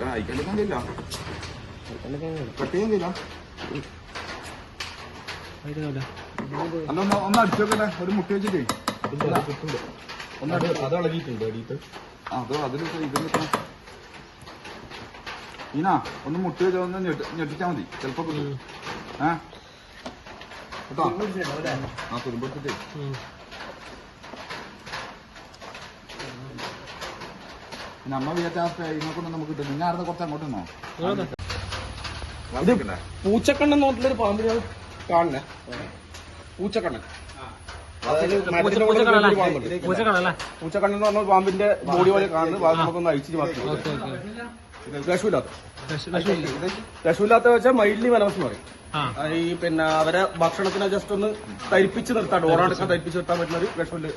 അയക്കണ്ടില്ല കട്ടിയില്ല അല്ല ഒന്ന് അടിച്ചോക്കല്ലേ ഒരു മുട്ട വെച്ചിട്ടേ അത് ഇളകിയിട്ടുണ്ട് അടിയിട്ട് അതോ അതിലിട്ട് ഇത് നിൽക്കണം ഈനാ ഒന്ന് മുട്ട വെച്ചാൽ ഒന്ന് ഞെട്ടിച്ചാൽ മതി ചിലപ്പോ കിട്ടും കേട്ടോ ആ തുരുമ്പെടുത്തിട്ടേ പിന്നെ അമ്മ വിചാരിച്ച ഇതിനൊക്കൊന്നും നമുക്ക് കിട്ടും നിങ്ങൾ ആരുടെ കുറച്ച് അങ്ങോട്ട് നിന്നോ പൂച്ചക്കണ്ണൻ നോട്ടിലൊരു പാമ്പിനെ കാണണേ പൂച്ചക്കണ്ണൻ പൂച്ചക്കണ്ണൻ എന്ന് പറഞ്ഞ പാമ്പിന്റെ ബോഡി പോലെ കാണുന്നത് നമുക്കൊന്ന് അഴിച്ചിട്ട് മാത്രം വിഷമില്ലാത്ത വെച്ചാൽ മൈൽഡ്ലി വെനമസ് എന്ന് പറയും ഈ പിന്നെ അവരെ ഭക്ഷണത്തിനെ ജസ്റ്റ് ഒന്ന് തരിപ്പിച്ച് നിർത്താൻ ഓടാടക്കാൻ തരിപ്പിച്ച് നിർത്താൻ പറ്റുന്ന ഒരു വിഷമില്ല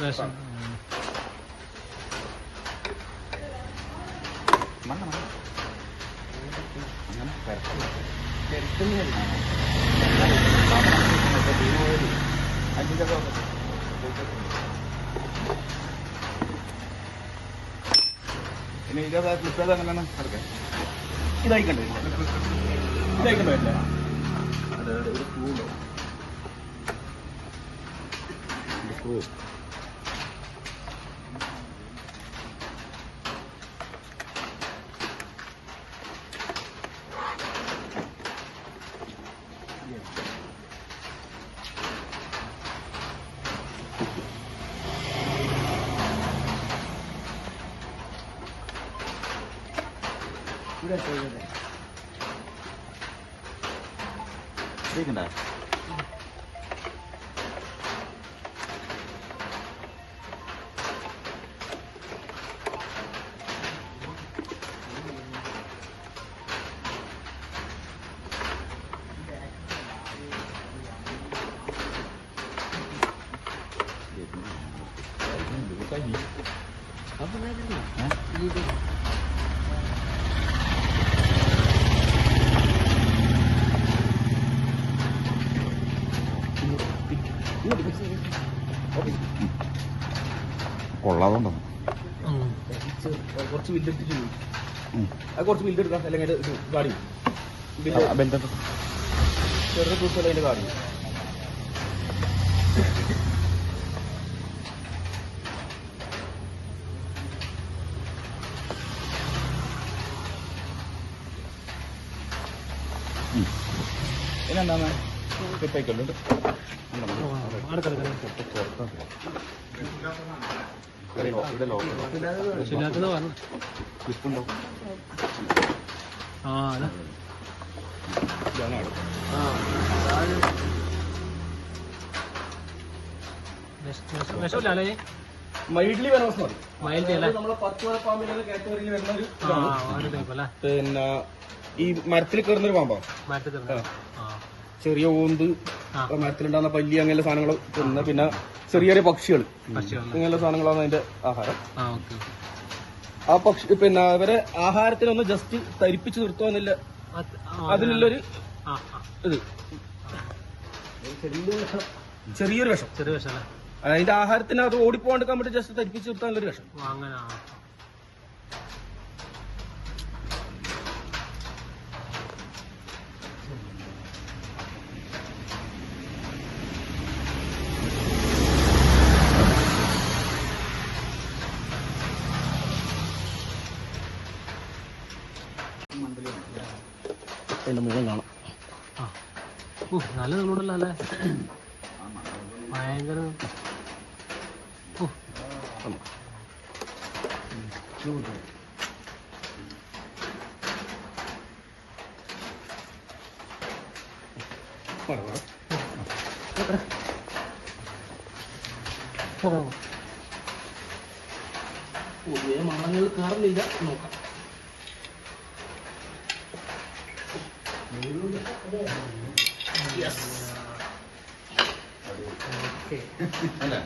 പിന്നെ ഇതേ ഫ്ലിപ്പ് അങ്ങനെയാണ് എടുക്കാൻ ഇതായിക്കണ്ടേ ഇതായിക്കണ്ടോ ഒരു സ്ക്രൂ ശരിക്കണ്ടേ കൊള്ളാതുണ്ടോ കുറച്ച് ബില്ലെടുത്തിട്ട് അത് കുറച്ച് ബില്ലെടുക്കാം അല്ലെങ്കിൽ ഗാഡി ചെറിയ ദിവസം അതിന്റെ ഗാഡി പിന്നെന്താണ് കിട്ടേക്കുണ്ട് മൈൽഡ്ലി വെനോസ് മതി നമ്മളെ 10 പാമ്പിന്റെ കാറ്റഗറിയിൽ വരുന്ന ഒരു പിന്നെ ഈ മരത്തിൽ കയറുന്ന ഒരു പാമ്പാണ് ചെറിയ ഓന്ത് മരത്തിലുണ്ടാകുന്ന പല്ലി അങ്ങനെയുള്ള സാധനങ്ങൾ തിന്ന പിന്നെ ചെറിയ ചെറിയ പക്ഷികൾ അങ്ങനെയുള്ള സാധനങ്ങളാണ് അതിന്റെ ആഹാരം ആ പക്ഷി പിന്നെ അവരെ ആഹാരത്തിനൊന്ന് ജസ്റ്റ് തരിപ്പിച്ച് നിർത്തുന്നില്ല അതിനുള്ളൊരു ഇത് ചെറിയൊരു വിഷം അതിന്റെ ആഹാരത്തിന് അത് ഓടിപ്പോകാണ്ടിരിക്കാൻ വേണ്ടി ജസ്റ്റ് തരിപ്പിച്ച് നിർത്താനുള്ളൊരു വിഷം അതിന്റെ മുഖം കാണാം നല്ല നിങ്ങളോടല്ല അല്ലേ ഭയങ്കര പൊതുവെ മാളങ്ങൾ കയറുന്നില്ല നോക്കാം അല്ലേ